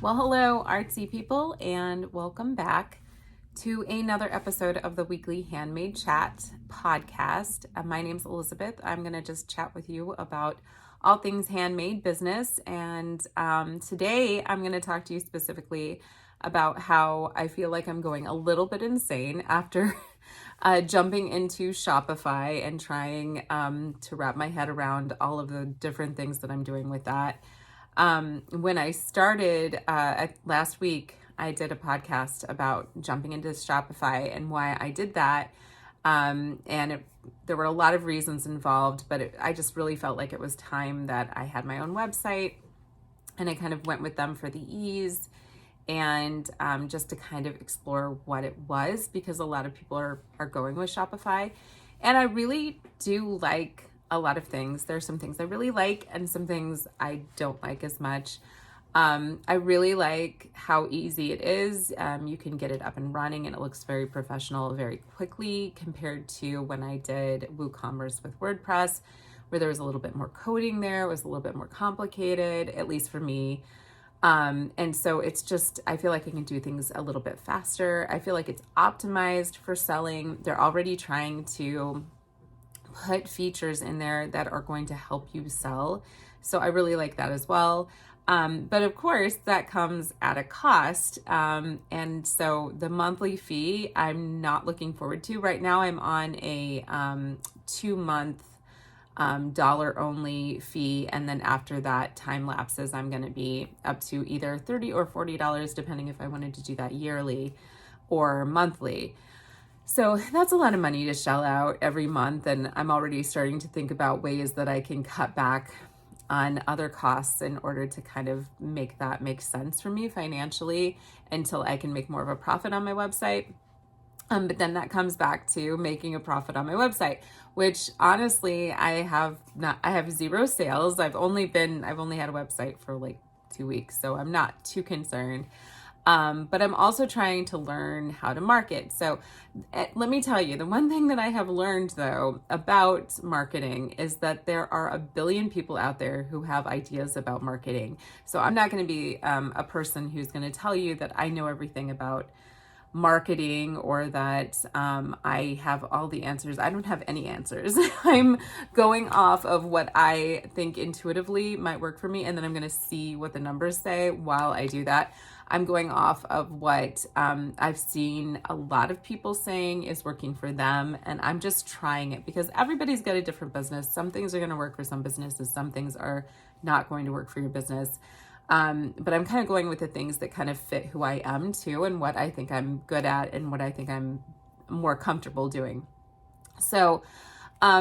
Well, hello, artsy people, and welcome back to another episode of the weekly Handmade Chat podcast. My name's Elizabeth. I'm going to just chat with you about all things handmade business. And today I'm going to talk to you specifically about how I feel like I'm going a little bit insane after jumping into Shopify and trying to wrap my head around all of the different things that I'm doing with that. When I started last week, I did a podcast about jumping into Shopify and why I did that. There were a lot of reasons involved, but I just really felt like it was time that I had my own website, and I kind of went with them for the ease and just to kind of explore what it was, because a lot of people are going with Shopify. And I really do like a lot of things. There's some things I really like and some things I don't like as much. I really like how easy it is. You can get it up and running and it looks very professional very quickly compared to when I did WooCommerce with WordPress, where there was a little bit more coding there. It was a little bit more complicated, at least for me. And so it's just, I feel like I can do things a little bit faster. I feel like it's optimized for selling. They're already trying to put features in there that are going to help you sell. So I really like that as well. But of course, that comes at a cost. And so the monthly fee, I'm not looking forward to. Right now, I'm on a 2-month dollar only fee. And then after that time lapses, I'm going to be up to either $30 or $40, depending if I wanted to do that yearly or monthly. So that's a lot of money to shell out every month. And I'm already starting to think about ways that I can cut back on other costs in order to kind of make that make sense for me financially until I can make more of a profit on my website. But then that comes back to making a profit on my website, which honestly, I have 0 sales. I've only had a website for like 2 weeks, so I'm not too concerned. But I'm also trying to learn how to market. So let me tell you, the one thing that I have learned though about marketing is that there are a billion people out there who have ideas about marketing. So I'm not going to be a person who's going to tell you that I know everything about marketing or that I have all the answers. I don't have any answers. I'm going off of what I think intuitively might work for me, and then I'm going to see what the numbers say while I do that. I'm going off of what I've seen a lot of people saying is working for them, and I'm just trying it because everybody's got a different business. Some things are going to work for some businesses, some things are not going to work for your business. But I'm kind of going with the things that kind of fit who I am too, and what I think I'm good at and what I think I'm more comfortable doing. So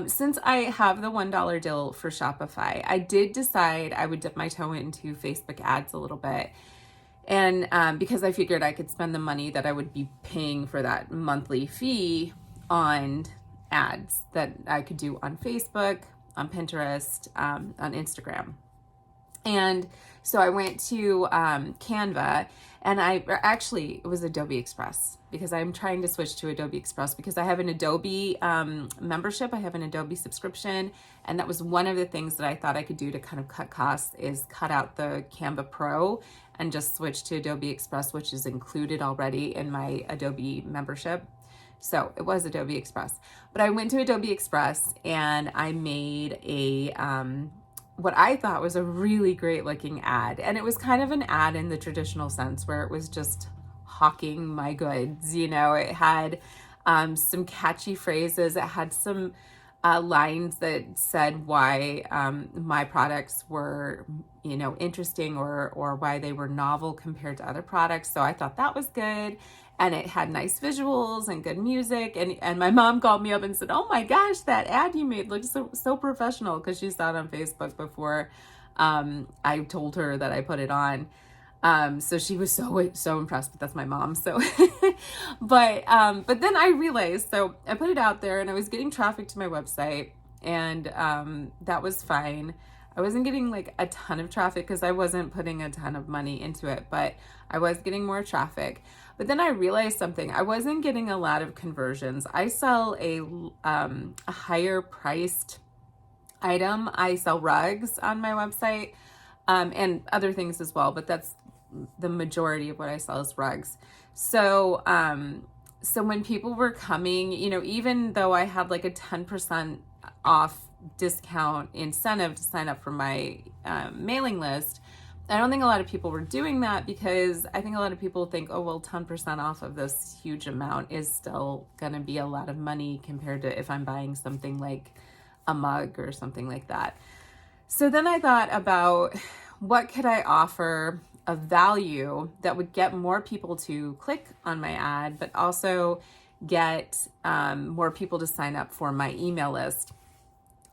since I have the $1 deal for Shopify, I did decide I would dip my toe into Facebook ads a little bit. And because I figured I could spend the money that I would be paying for that monthly fee on ads that I could do on Facebook, on Pinterest, on Instagram. And so I went to Canva, and it was Adobe Express, because I'm trying to switch to Adobe Express because I have an Adobe membership. I have an Adobe subscription. And that was one of the things that I thought I could do to kind of cut costs, is cut out the Canva Pro and just switch to Adobe Express, which is included already in my Adobe membership. So it was Adobe Express. But I went to Adobe Express and I made what I thought was a really great looking ad. And it was kind of an ad in the traditional sense, where it was just hawking my goods. You know, it had some catchy phrases. It had some lines that said why my products were, interesting, or why they were novel compared to other products. So I thought that was good. And it had nice visuals and good music. And my mom called me up and said, "Oh my gosh, that ad you made looks so professional," because she saw it on Facebook before I told her that I put it on. So she was so impressed, but that's my mom. So, but then I realized, so I put it out there and I was getting traffic to my website, and that was fine. I wasn't getting like a ton of traffic because I wasn't putting a ton of money into it, but I was getting more traffic. But then I realized something. I wasn't getting a lot of conversions. I sell a higher priced item. I sell rugs on my website, and other things as well, but that's the majority of what I sell is rugs. So, so when people were coming, even though I had like a 10% off discount incentive to sign up for my mailing list, I don't think a lot of people were doing that because I think a lot of people think, oh, well, 10% off of this huge amount is still going to be a lot of money compared to if I'm buying something like a mug or something like that. So then I thought about what could I offer of value that would get more people to click on my ad, but also get more people to sign up for my email list.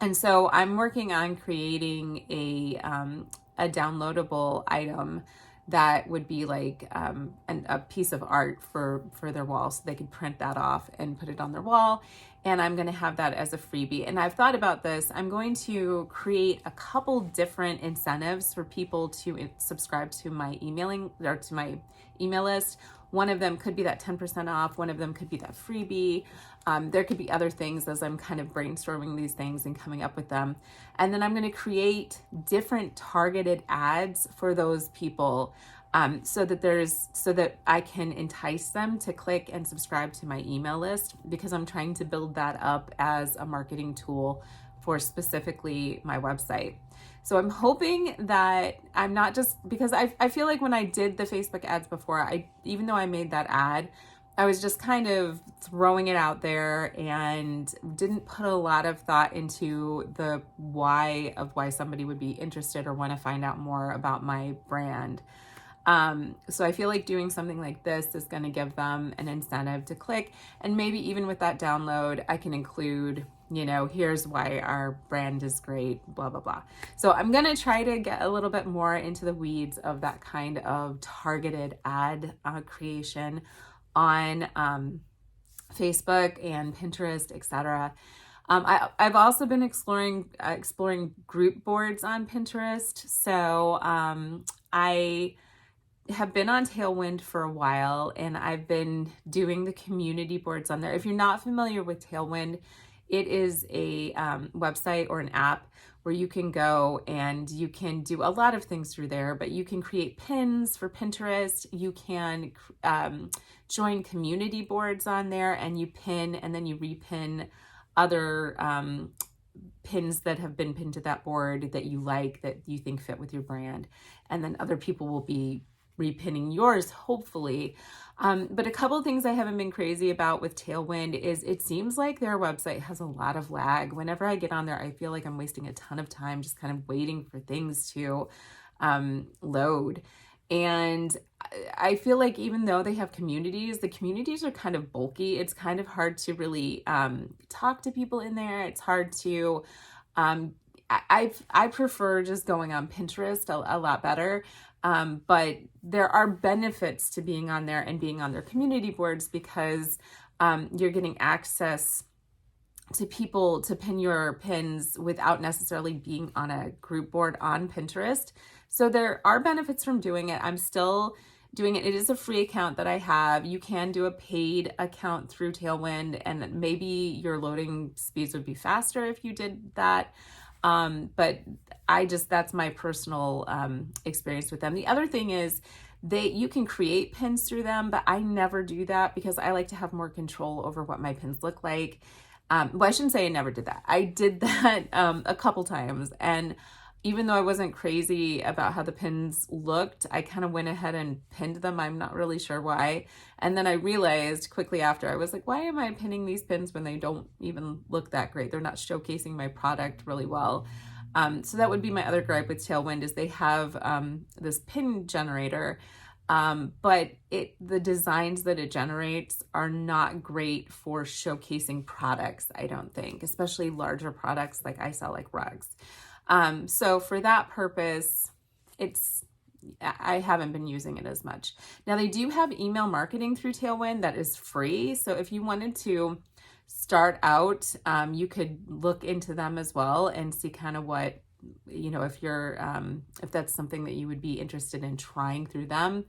And so I'm working on creating a downloadable item that would be like a piece of art for their wall, so they could print that off and put it on their wall. And I'm going to have that as a freebie. And I've thought about this. I'm going to create a couple different incentives for people to subscribe to my emailing or to my email list. One of them could be that 10% off. One of them could be that freebie. There could be other things as I'm kind of brainstorming these things and coming up with them. And then I'm going to create different targeted ads for those people so that I can entice them to click and subscribe to my email list, because I'm trying to build that up as a marketing tool for specifically my website. So I'm hoping that I'm not just, because I feel like when I did the Facebook ads before, even though I made that ad, I was just kind of throwing it out there and didn't put a lot of thought into the why somebody would be interested or want to find out more about my brand. So I feel like doing something like this is going to give them an incentive to click. And maybe even with that download, I can include, here's why our brand is great, blah, blah, blah. So I'm going to try to get a little bit more into the weeds of that kind of targeted ad creation on Facebook and Pinterest, etc. I've also been exploring group boards on Pinterest. So I have been on Tailwind for a while, and I've been doing the community boards on there. If you're not familiar with Tailwind, it is a website or an app where you can go and you can do a lot of things through there, but you can create pins for Pinterest. You can join community boards on there, and you pin and then you repin other pins that have been pinned to that board that you like, that you think fit with your brand. And then other people will be repinning yours, hopefully. But a couple of things I haven't been crazy about with Tailwind is it seems like their website has a lot of lag. Whenever I get on there, I feel like I'm wasting a ton of time just kind of waiting for things to load. And I feel like even though they have communities, the communities are kind of bulky. It's kind of hard to really talk to people in there. It's hard to, I prefer just going on Pinterest a lot better. But there are benefits to being on there and being on their community boards, because you're getting access to people to pin your pins without necessarily being on a group board on Pinterest. So there are benefits from doing it. I'm still doing it. It is a free account that I have. You can do a paid account through Tailwind, and maybe your loading speeds would be faster if you did that. But that's my personal experience with them. The other thing is you can create pins through them, but I never do that because I like to have more control over what my pins look like. Well, I shouldn't say I never did that. I did that a couple times, and even though I wasn't crazy about how the pins looked, I kind of went ahead and pinned them. I'm not really sure why. And then I realized quickly after, I was like, why am I pinning these pins when they don't even look that great? They're not showcasing my product really well. So that would be my other gripe with Tailwind, is they have this pin generator, but the designs that it generates are not great for showcasing products, I don't think, especially larger products like I sell, like rugs. So for that purpose, I haven't been using it as much. Now they do have email marketing through Tailwind that is free. So if you wanted to start out, you could look into them as well and see kind of what, if that's something that you would be interested in trying through them.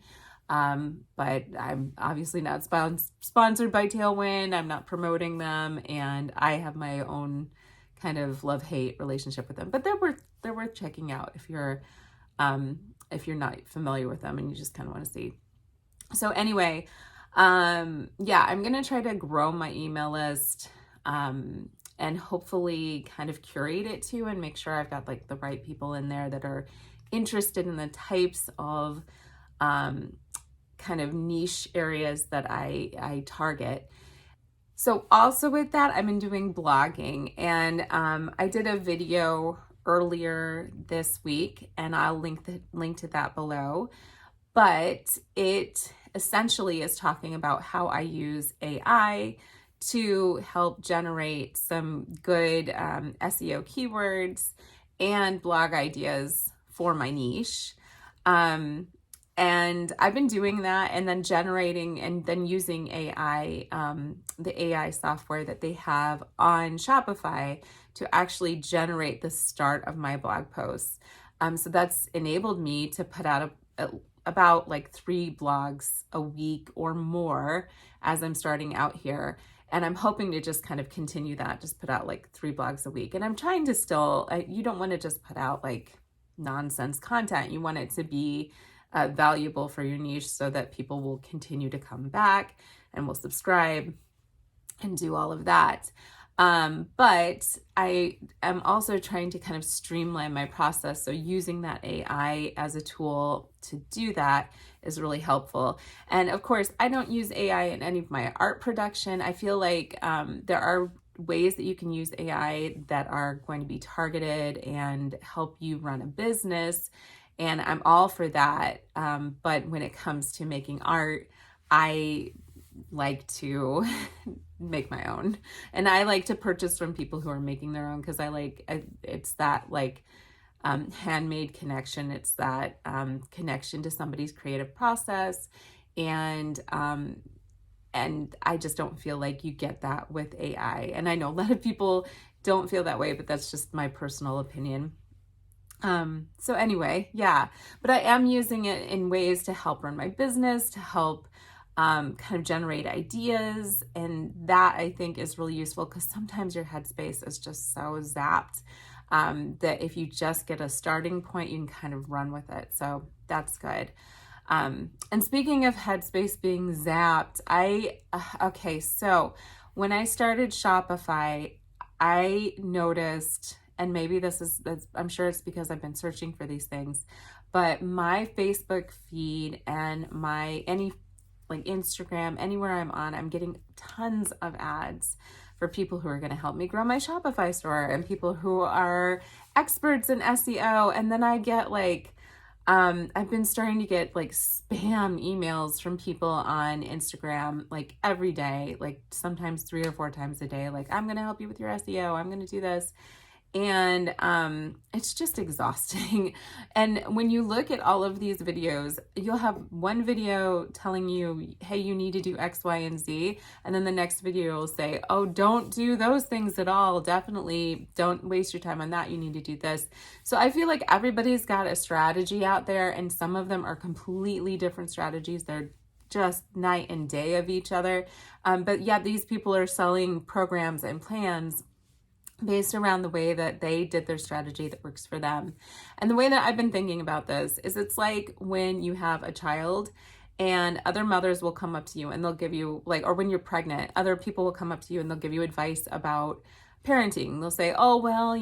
But I'm obviously not sponsored by Tailwind. I'm not promoting them, and I have my own kind of love-hate relationship with them, but they're worth checking out if you're if you're not familiar with them and you just kind of want to see. So anyway, yeah, I'm going to try to grow my email list, and hopefully kind of curate it too and make sure I've got like the right people in there that are interested in the types of, kind of niche areas that I target. So also with that, I've been doing blogging, and I did a video earlier this week, and I'll link to that below. But it essentially is talking about how I use AI to help generate some good SEO keywords and blog ideas for my niche. And I've been doing that and then generating and then using AI, the AI software that they have on Shopify to actually generate the start of my blog posts. So that's enabled me to put out about like 3 blogs a week or more as I'm starting out here. And I'm hoping to just kind of continue that, just put out like 3 blogs a week. And I'm trying to still, you don't want to just put out like nonsense content. You want it to be valuable for your niche so that people will continue to come back and will subscribe and do all of that. But I am also trying to kind of streamline my process. So using that AI as a tool to do that is really helpful. And of course, I don't use AI in any of my art production. I feel like there are ways that you can use AI that are going to be targeted and help you run a business. And I'm all for that. But when it comes to making art, I like to make my own. And I like to purchase from people who are making their own because it's that like handmade connection. It's that connection to somebody's creative process. And I just don't feel like you get that with AI. And I know a lot of people don't feel that way, but that's just my personal opinion. So anyway, yeah, but I am using it in ways to help run my business, to help kind of generate ideas. And that I think is really useful because sometimes your headspace is just so zapped that if you just get a starting point, you can kind of run with it. So that's good. And speaking of headspace being zapped, okay, so when I started Shopify, I noticed, and maybe I'm sure it's because I've been searching for these things, but my Facebook feed and any like Instagram, anywhere I'm on, I'm getting tons of ads for people who are going to help me grow my Shopify store and people who are experts in SEO. And then I get like, I've been starting to get like spam emails from people on Instagram, like every day, like sometimes 3 or 4 times a day. Like, I'm going to help you with your SEO. I'm going to do this. And it's just exhausting. And when you look at all of these videos, you'll have one video telling you, hey, you need to do X, Y, and Z. And then the next video will say, oh, don't do those things at all. Definitely don't waste your time on that. You need to do this. So I feel like everybody's got a strategy out there, and some of them are completely different strategies. They're just night and day of each other. But yeah, these people are selling programs and plans based around the way that they did their strategy that works for them. And the way that I've been thinking about this is it's like when you have a child and other mothers will come up to you and they'll give you like, or when you're pregnant, other people will come up to you and they'll give you advice about parenting. They'll say, oh, well,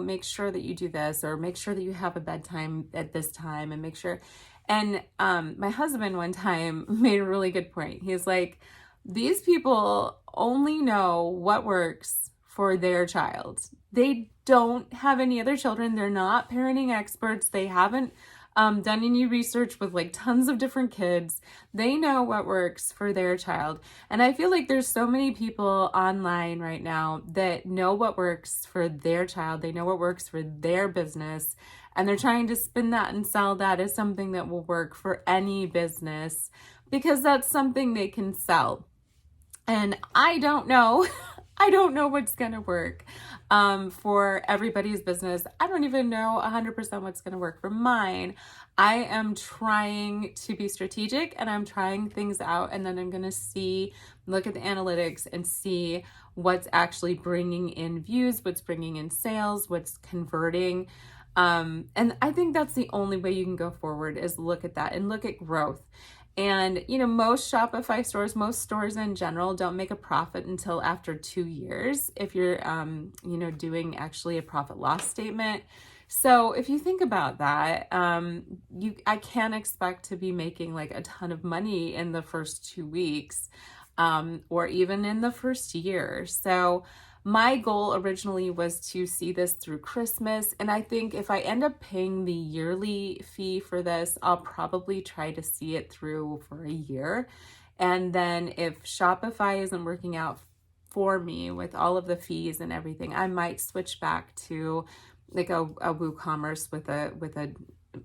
make sure that you do this, or make sure that you have a bedtime at this time, and make sure. And my husband one time made a really good point. He's like, these people only know what works for their child. They don't have any other children. They're not parenting experts. They haven't done any research with like tons of different kids. They know what works for their child. And I feel like there's so many people online right now that know what works for their child. They know what works for their business. And they're trying to spin that and sell that as something that will work for any business because that's something they can sell. And I don't know. I don't know what's going to work for everybody's business. I don't even know 100% what's going to work for mine. I am trying to be strategic and I'm trying things out, and then I'm going to look at the analytics and see what's actually bringing in views, what's bringing in sales, what's converting. And I think that's the only way you can go forward, is look at that and look at growth. And, most Shopify stores, most stores in general don't make a profit until after 2 years if you're, doing actually a profit loss statement. So if you think about that, I can't expect to be making like a ton of money in the first 2 weeks, or even in the first year. So my goal originally was to see this through Christmas. And I think if I end up paying the yearly fee for this, I'll probably try to see it through for a year. And then if Shopify isn't working out for me with all of the fees and everything, I might switch back to like a WooCommerce with a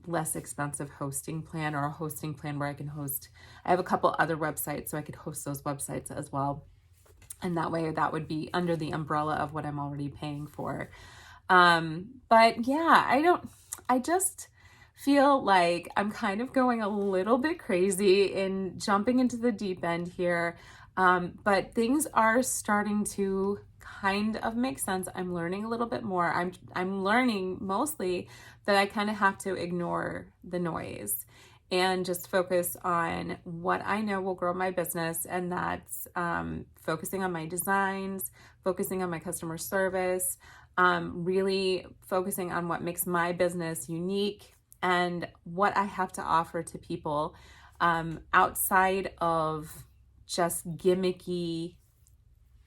less expensive hosting plan, or a hosting plan where I can host. I have a couple other websites, so I could host those websites as well. And that way that would be under the umbrella of what I'm already paying for. But yeah, I just feel like I'm kind of going a little bit crazy in jumping into the deep end here. But things are starting to kind of make sense. I'm learning a little bit more. I'm learning mostly that I kind of have to ignore the noise and just focus on what I know will grow my business. And that's focusing on my designs, focusing on my customer service, really focusing on what makes my business unique and what I have to offer to people, outside of just gimmicky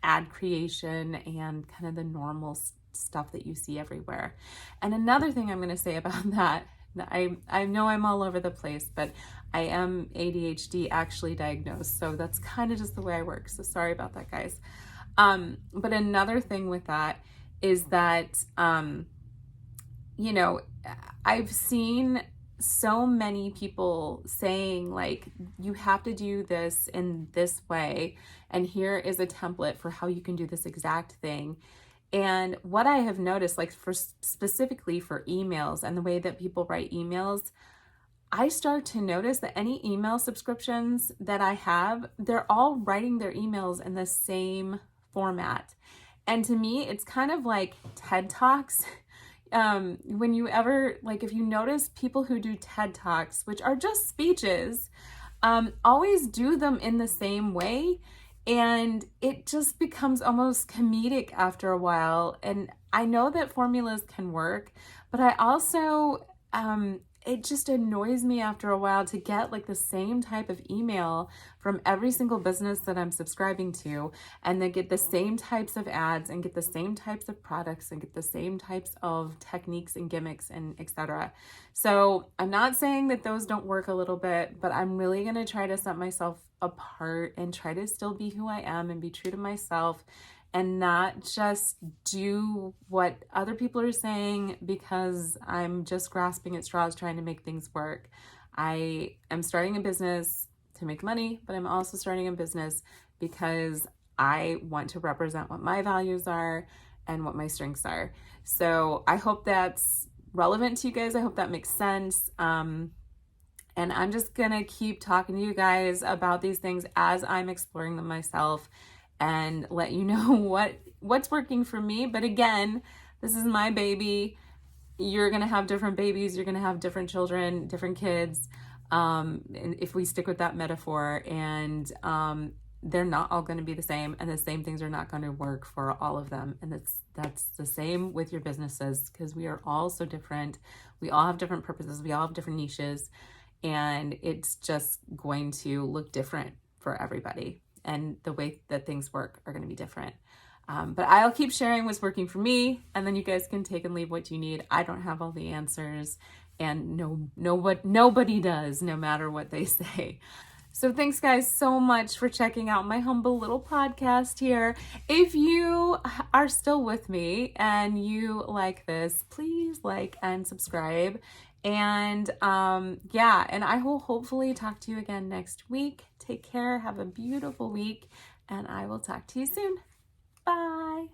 ad creation and kind of the normal stuff that you see everywhere. And another thing I'm going to say about that, I know I'm all over the place, but I am ADHD actually diagnosed. So that's kind of just the way I work. So sorry about that, guys. But another thing with that is that, I've seen so many people saying like, you have to do this in this way, and here is a template for how you can do this exact thing. And what I have noticed, like specifically for emails and the way that people write emails, I start to notice that any email subscriptions that I have, they're all writing their emails in the same format. And to me, it's kind of like TED Talks. When you ever, like, if you notice people who do TED Talks, which are just speeches, always do them in the same way. And it just becomes almost comedic after a while. And I know that formulas can work, but I also, it just annoys me after a while to get like the same type of email from every single business that I'm subscribing to, and then get the same types of ads and get the same types of products and get the same types of techniques and gimmicks and etc. So I'm not saying that those don't work a little bit, but I'm really going to try to set myself apart and try to still be who I am and be true to myself, and not just do what other people are saying because I'm just grasping at straws trying to make things work. I am starting a business to make money, but I'm also starting a business because I want to represent what my values are and what my strengths are. So I hope that's relevant to you guys. I hope that makes sense. And I'm just gonna keep talking to you guys about these things as I'm exploring them myself, and let you know what's working for me. But again, this is my baby. You're gonna have different babies. You're gonna have different children, different kids. And if we stick with that metaphor, and they're not all going to be the same, and the same things are not going to work for all of them. And that's the same with your businesses, because we are all so different. We all have different purposes. We all have different niches, and it's just going to look different for everybody. And the way that things work are going to be different. But I'll keep sharing what's working for me, and then you guys can take and leave what you need. I don't have all the answers, and nobody does, no matter what they say. So thanks guys so much for checking out my humble little podcast here. If you are still with me and you like this, please like and subscribe. And and I will hopefully talk to you again next week. Take care, have a beautiful week, and I will talk to you soon. Bye.